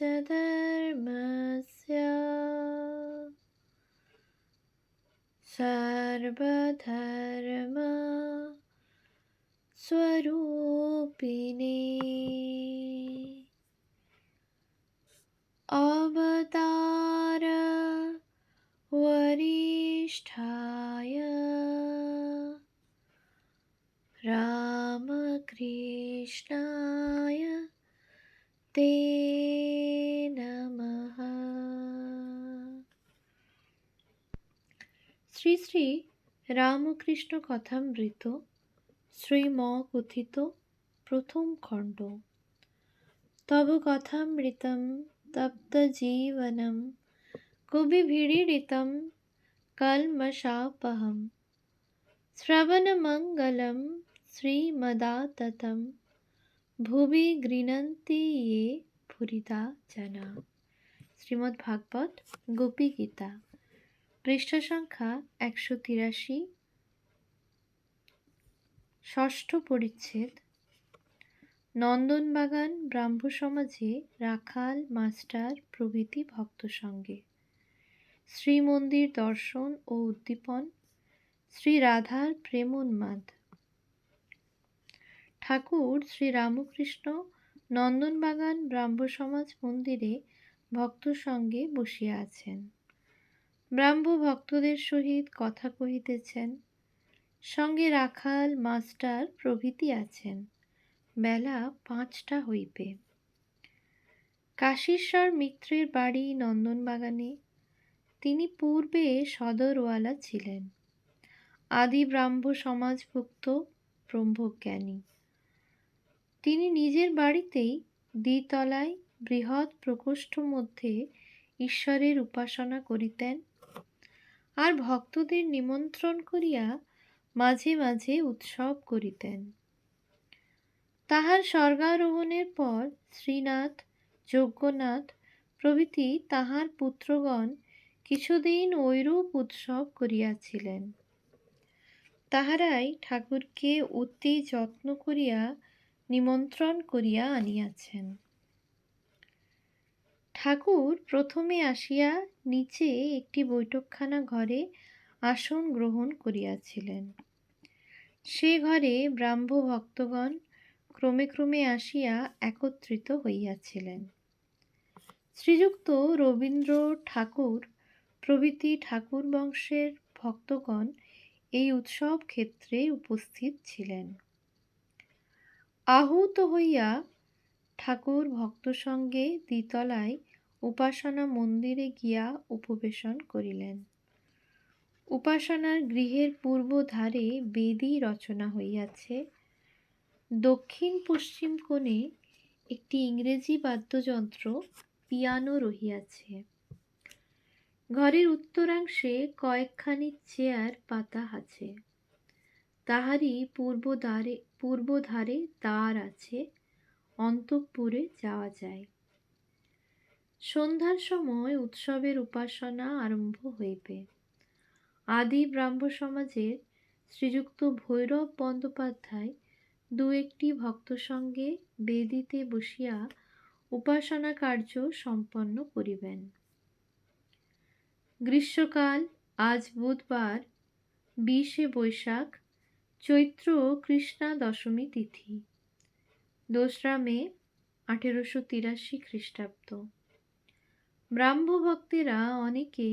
धर्मस्य सर्वधर्म स्वरूपिणे अवतार वरिष्ठाय रामकृष्णाय ते नमः। শ্রী শ্রী রামকৃষ্ণ কথামৃত শ্রীম কথিত প্রথম খণ্ড। তব কথামৃতম তপ্ত জীবনম কবিভিড়িতম কলমশাপহম শ্রবণমঙ্গলম শ্রীমদাততম ভুবি গৃণন্তি ये ভুরিদা জনা। শ্রীমদ্ ভাগবত গোপী গীতা, পৃষ্ঠা সংখ্যা 183, ষষ্ঠ পরিচ্ছেদ। নন্দনবাগান ব্রাহ্ম সমাজে রাখাল মাস্টার প্রভৃতি ভক্ত সঙ্গে শ্রীমন্দির দর্শন ও উদ্দীপন। শ্রী রাধার প্রেমোন্মাদ। ঠাকুর শ্রী রামকৃষ্ণ নন্দনবাগান ব্রাহ্ম সমাজ মন্দিরে ভক্ত সঙ্গে বসিয়া আছেন। ব্রাহ্ম ভক্তদের সহিত কথা কহিতেছেন। সঙ্গে রাখাল মাস্টার প্রভৃতি আছেন। বেলা 5টা হইবে। কাশীশ্বর মিত্রের বাড়ি নন্দনবাগানে। তিনি পূর্বে সদরওয়ালা ছিলেন। আদি ব্রাহ্ম সমাজভুক্ত ব্রহ্মজ্ঞানী। তিনি নিজের বাড়িতেই দ্বিতলায় বৃহৎ প্রকোষ্ঠ মধ্যে ঈশ্বরের উপাসনা করিতেন, আর ভক্তদের নিমন্ত্রণ করিয়া মাঝে মাঝে উৎসব করিতেন। তাহার স্বর্গারোহণের পর শ্রীনাথ, যজ্ঞনাথ প্রভৃতি তাহার পুত্রগণ কিছুদিন ঐরূপ উৎসব করিয়াছিলেন। তাহারাই ঠাকুরকে অতি যত্ন করিয়া নিমন্ত্রণ করিয়া আনিয়াছেন। ঠাকুর প্রথমে আসিয়া নিচে একটি বৈঠকখানা ঘরে আসন গ্রহণ করিয়াছিলেন। সে ঘরে ব্রাহ্ম ভক্তগণ ক্রমে ক্রমে আসিয়া একত্রিত হইয়াছিলেন। শ্রীযুক্ত রবীন্দ্র ঠাকুর প্রভৃতি ঠাকুর বংশের ভক্তগণ এই উৎসব ক্ষেত্রে উপস্থিত ছিলেন। আহূত হইয়া ঠাকুর ভক্ত সঙ্গে দ্বিতলায় উপাসনা মন্দিরে গিয়া উপবেশন করিলেন। উপাসনার গৃহের পূর্ব ধারে বেদী রচনা হইয়াছে। দক্ষিণ পশ্চিম কোণে একটি ইংরেজি বাদ্যযন্ত্র পিয়ানো রহিয়াছে। ঘরের উত্তরাংশে কয়েকখানি চেয়ার পাতা আছে। তাহারই পূর্ব ধারে দ্বার আছে। অন্তঃপুরে যাওয়া যায়। সন্ধ্যার সময় উৎসবের উপাসনা আরম্ভ হইবে। আদি ব্রাহ্ম সমাজের শ্রীযুক্ত ভৈরব বন্দ্যোপাধ্যায় দু একটি ভক্ত সঙ্গে বেদীতে বসিয়া উপাসনা কার্য সম্পন্ন করিবেন। গ্রীষ্মকাল। আজ বুধবার 20শে বৈশাখ, চৈত্র কৃষ্ণা দশমী তিথি, 2রা মে 1883 খ্রিস্টাব্দ। ব্রাহ্ম ভক্তেরা অনেকে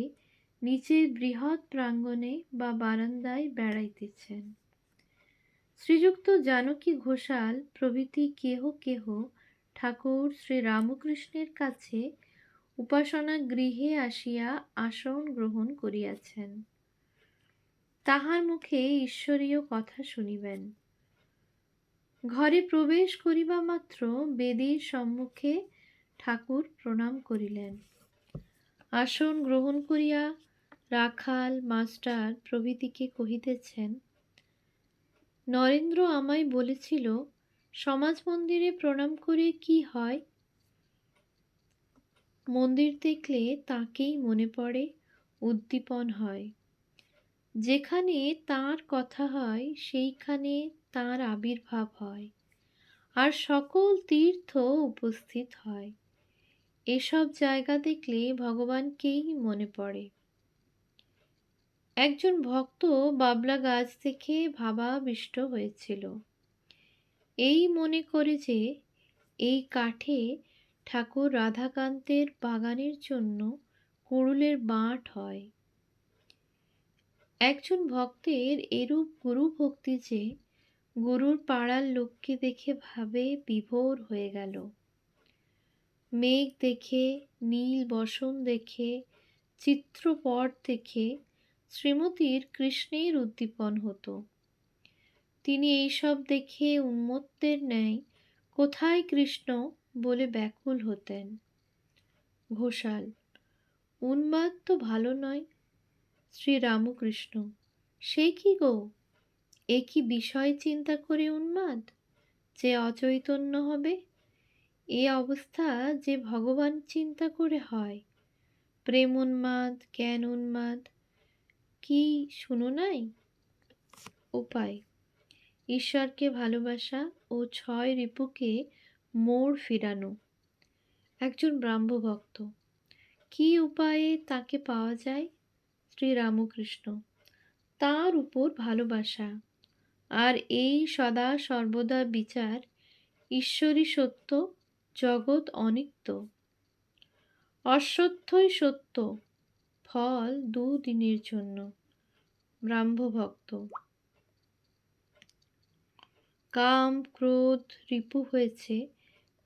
নিচের বৃহৎ প্রাঙ্গণে বা বারান্দায় বেড়াইতেছেন। শ্রীযুক্ত জানকী ঘোষাল প্রভৃতি কেহ কেহ ঠাকুর শ্রী রামকৃষ্ণের কাছে উপাসনা গৃহে আসিয়া আসন গ্রহণ করিয়াছেন। তাহার মুখে ঈশ্বরীয় কথা শুনিবেন। ঘরে প্রবেশ করিবা মাত্র বেদীর সম্মুখে ঠাকুর প্রণাম করিলেন। আসন গ্রহণ করিয়া রাখাল মাস্টার প্রভৃতিকে কহিতেছেন, নরেন্দ্র আমায় বলেছিল সমাজ মন্দিরে প্রণাম করে কি হয়? মন্দির দেখলে তাকেই মনে পড়ে, উদ্দীপন হয়। যেখানে তাঁর কথা হয় সেইখানে তাঁর আবির্ভাব হয়, আর সকল তীর্থ উপস্থিত হয়। এসব জায়গা দেখলে ভগবানকেই মনে পড়ে। একজন ভক্ত বাবলা গাছ দেখে ভাবাবিষ্ট হয়েছিল, এই মনে করে যে এই কাঠে ঠাকুর রাধাকান্তের বাগানের জন্য কুড়ুলের বাঁট হয়। একজন ভক্তের এরূপ গুরু ভক্তি যে গুরুর পাড়ার লোককে দেখে ভাবে বিভোর হয়ে গেল। মেঘ দেখে, নীল বসন দেখে, চিত্রপট দেখে শ্রীমতীর কৃষ্ণের উদ্দীপন হতো। তিনি এইসব দেখে উন্মত্তের ন্যায় কোথায় কৃষ্ণ বলে ব্যাকুল হতেন। ঘোষাল: উন্মাদ তো ভালো নয়। শ্রীরামকৃষ্ণ: সে কি গো, এ কি বিষয় চিন্তা করে উন্মাদ, যে অচৈতন্য হবে? এ অবস্থা যে ভগবান চিন্তা করে হয়। প্রেম উন্মাদ, জ্ঞান উন্মাদ, কি শুনো নাই? উপায়: ঈশ্বরকে ভালোবাসা ও ছয় রিপুকে মোড় ফিরানো। একজন ব্রাহ্মভক্ত: কি উপায়ে তাকে পাওয়া যায়? শ্রীরামকৃষ্ণ: তার উপর ভালোবাসা, আর এই সদা সর্বদা বিচার, ঈশ্বরই সত্য, জগৎ অনিত্য। অসত্যই সত্য, ফল দুদিনের জন্য। ব্রাহ্মভক্ত: কাম ক্রোধ রিপু হয়েছে,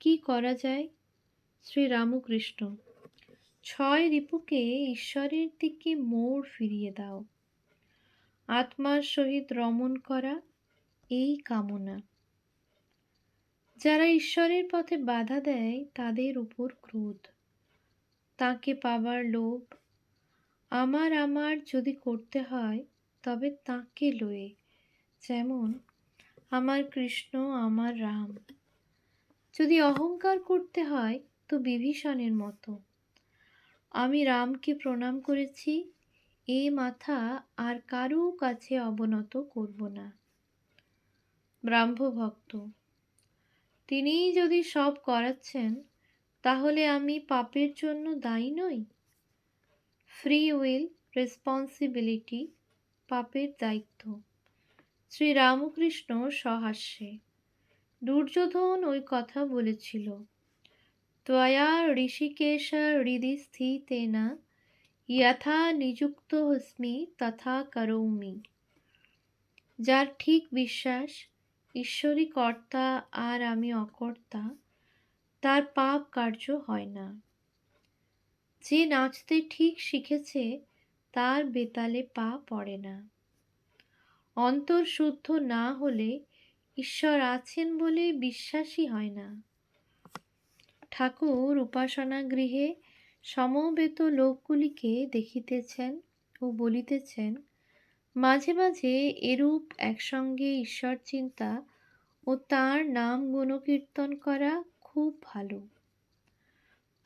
কি করা যায়? শ্রীরামকৃষ্ণ: ছয় রিপুকে ঈশ্বরের দিকে মোড় ফিরিয়ে দাও। আত্মার সহিত রমণ করা, এই কামনা। যারা ঈশ্বরের পথে বাধা দেয় তাদের উপর ক্রোধ, তাকে পাবার লোভ। আমার আমার যদি করতে হয় তবে তাকে লয়ে, যেমন আমার কৃষ্ণ আমার রাম। যদি অহংকার করতে হয় তো বিভীষণের মতো, আমি রামকে প্রণাম করেছি, এ মাথা আর কারো কাছে অবনত করব না। ব্রাহ্মভক্ত: তিনিই যদি সব করাচ্ছেন, তাহলে আমি পাপের জন্য দায়ী নই? ফ্রি উইল, রেসপন্সিবিলিটি, পাপের দায়িত্ব। শ্রীরামকৃষ্ণ সহাস্যে: দুর্যোধন ওই কথা বলেছিল, ত্বয়া ঋষিকেশ হৃদি স্থিতেন যথা নিযুক্তোऽস্মি তথা করৌমি। যার ঠিক বিশ্বাস ঈশ্বরই কর্তা আর আমি অকর্তা, তার পাপ কার্য হয় না। যে নাচতে ঠিক শিখেছে তার বেতালে পা পড়ে না। অন্তর শুদ্ধ না হলে ঈশ্বর আছেন বলে বিশ্বাসই হয় না। ঠাকুর উপাসনা গৃহে সমবেত লোকগুলিকে দেখিতেছেন ও বলিতেছেন, মাঝে মাঝে এরূপ একসঙ্গে ঈশ্বর চিন্তা ও তাঁর নাম গুণকীর্তন করা খুব ভালো।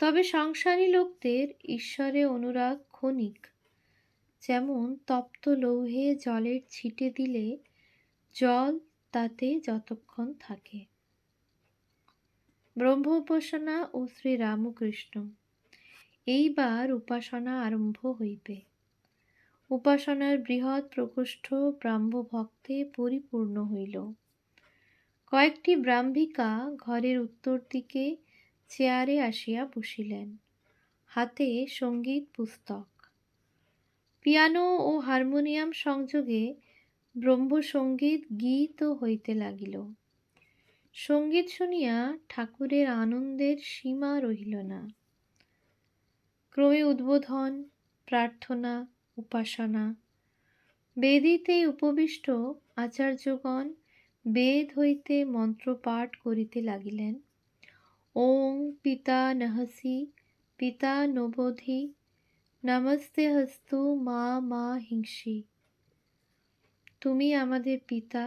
তবে সংসারী লোকদের ঈশ্বরে অনুরাগ ক্ষণিক, যেমন তপ্ত লৌহে জলের ছিটে দিলে জল তাতে যতক্ষণ থাকে। ব্রহ্ম উপাসনা ও শ্রীরামকৃষ্ণ: এইবার উপাসনা আরম্ভ হইবে। উপাসনার বৃহৎ প্রকোষ্ঠ ব্রাহ্মভক্তে পরিপূর্ণ হইল। কয়েকটি ব্রাহ্মিকা ঘরের উত্তর দিকে চেয়ারে আসিয়া বসিলেন, হাতে সঙ্গীত পুস্তক। পিয়ানো ও হারমোনিয়াম সংযোগে ব্রহ্মসঙ্গীত গীত হইতে লাগিল। সঙ্গীত শুনিয়া ঠাকুরের আনন্দের সীমা রহিল না। ক্রমে উদ্বোধন, প্রার্থনা, উপাসনা। বেদিতে উপবিষ্ট আচার্যগণ বেদ হইতে মন্ত্রপাঠ করিতে লাগিলেন। ওং পিতা নহসি পিতা নবোধি নমস্তে হস্তু মা মা হিংসি। তুমি আমাদের পিতা,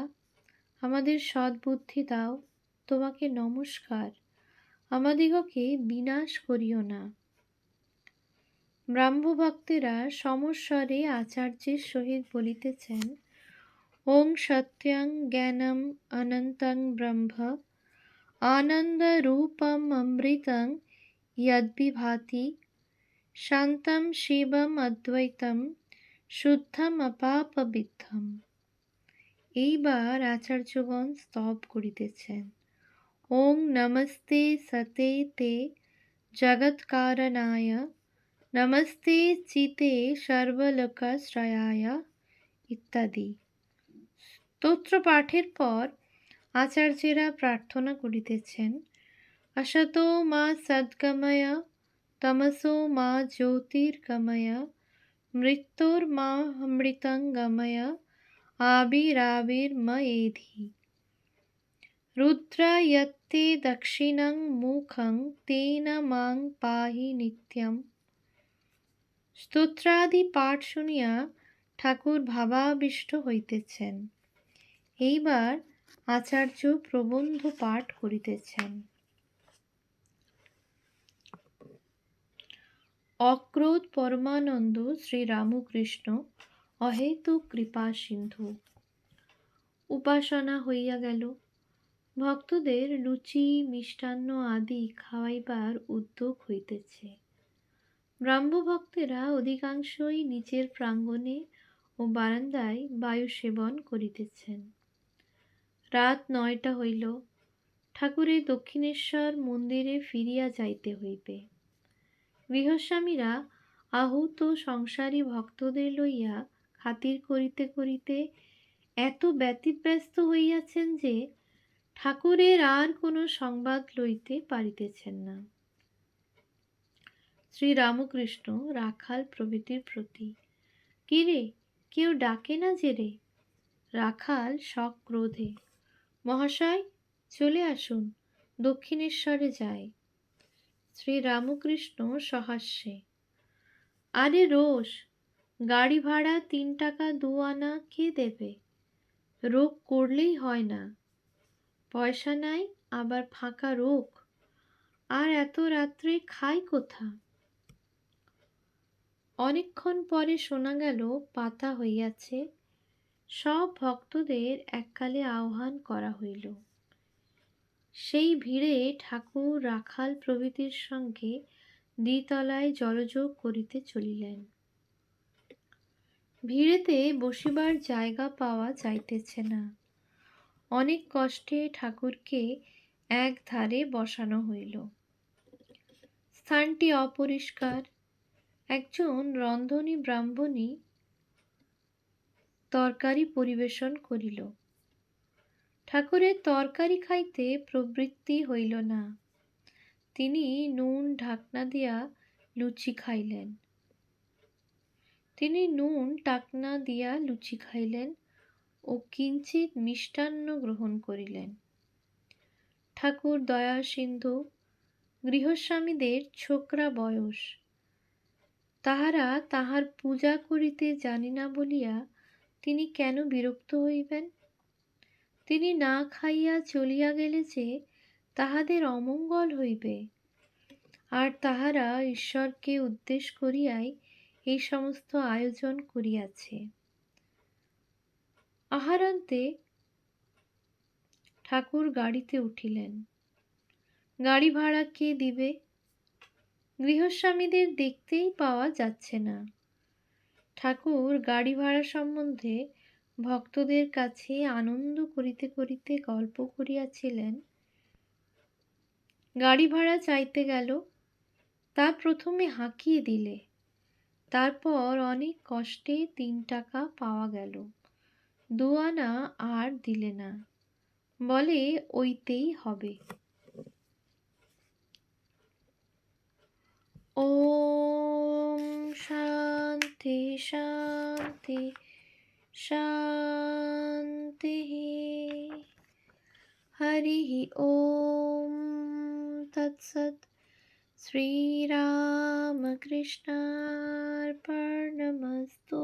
আমাদের সদ্বুদ্ধি দাও, তোমাকে নমস্কার, আমাদিগকে বিনাশ করিও না। ব্রাহ্মভক্তেরা সমস্বরে আচার্যের সহিত বলিতেছেন, ওং সত্যং জ্ঞানম অনন্তং ব্রহ্ম আনন্দরূপম অমৃতং यद्विभाति শান্তম শিবম অদ্বৈতম শুদ্ধম অপাপবিদ্ধম। এইবার আচার্যগণ স্তব করিতেছেন। ওং নমস্তে সতে তে জগৎকারণায়, নমস্তে চিতে সর্বলোকাশ্রয়ায় ইত্যাদি। স্তোত্র পাঠের পর আচার্যেরা প্রার্থনা করিতেছেন, অসতো মা সদ্গময়, তমসো মা জ্যোতির্গময়, মৃত্যুর মা অমৃতঙ্গময়, আবিরাবির্ময়েধি। রুদ্রায়ত্তে দক্ষিণং মুখং তেন মাং পাহি নিত্যম। স্তোত্রাদি পাঠ শুনিয়া ঠাকুর ভাবাবিষ্ট হইতেছেন। এইবার আচার্য প্রবন্ধ পাঠ করিতেছেন। অক্রোধ পরমানন্দ শ্রীরামকৃষ্ণ অহেতুক কৃপা সিন্ধু। উপাসনা হইয়া গেল। ভক্তদের লুচি মিষ্টান্ন আদি খাওয়াইবার উদ্যোগ হইতেছে। ব্রাহ্মভক্তেরা অধিকাংশই নিচের প্রাঙ্গণে ও বারান্দায় বায়ু সেবন করিতেছেন। রাত ৯টা হইল। ঠাকুরের দক্ষিণেশ্বর মন্দিরে ফিরিয়া যাইতে হইবে। গৃহস্বামীরা আহূত সংসারী ভক্তদের লইয়া খাতির করিতে করিতে এত ব্যতিব্যস্ত হইয়াছেন যে ঠাকুরের আর কোনো সংবাদ লইতে পারিতেছেন না। শ্রীরামকৃষ্ণ রাখাল প্রভৃতির প্রতি, কিরে, কেউ ডাকে না যে রে? রাখাল সক্রোধে, মহাশয় চলে আসুন, দক্ষিণেশ্বরে যাই। শ্রীরামকৃষ্ণ সহাস্যে, আরে রোষ, গাড়ি ভাড়া ৩ টাকা ২ আনা কে দেবে? রোগ করলেই হয় না, পয়সা নাই আবার ফাঁকা রোগ, আর এত রাত্রে খাই কোথা? অনেকক্ষণ পরে শোনা গেল পাতা হইয়াছে। সব ভক্তদের এককালে আহ্বান করা হইল। সেই ভিড়ে ঠাকুর রাখাল প্রভৃতির সঙ্গে দ্বিতলায় জলযোগ করিতে চলিলেন। ভিড়েতে বসিবার জায়গা পাওয়া যাইতেছে না। অনেক কষ্টে ঠাকুরকে এক ধারে বসানো হইল। স্থানটি অপরিষ্কার। একজন রন্ধনী ব্রাহ্মণী তরকারি পরিবেশন করিল। ঠাকুরের তরকারি খাইতে প্রবৃত্তি হইল না। তিনি নুন ঢাকনা দিয়া লুচি খাইলেন ও কিঞ্চিৎ মিষ্টান্ন গ্রহণ করিলেন। ঠাকুর দয়া সিন্ধু, গৃহস্বামীদের ছোকরা বয়স, তাহারা তাহার পূজা করিতে জানি না বলিয়া তিনি কেন বিরক্ত হইবেন? তিনি না খাইয়া চলিয়া গেলে যে তাহাদের অমঙ্গল হইবে, আর তাহারা ঈশ্বরকে উদ্দেশ করিয়াই এই সমস্ত আয়োজন করিয়াছে। আহারান্তে ঠাকুর গাড়িতে উঠিলেন। গাড়ি ভাড়া কে দিবে? গৃহস্বামীদের দেখতেই পাওয়া যাচ্ছে না। ঠাকুর গাড়ি ভাড়া সম্বন্ধে ভক্তদের কাছে আনন্দ করিতে করিতে গল্প করিয়াছিলেন। গাড়ি ভাড়া চাইতে গেল, তা প্রথমে হাঁকিয়ে দিলে, তারপর অনেক কষ্টে ৩ টাকা পাওয়া গেল। ২ আনা আর দিলে না, বলে ওইতেই হবে। ওম শান্তি শান্তি শান্তি। হরি ওম তৎসৎ। শ্রীরামকৃষ্ণার্পণমস্তু।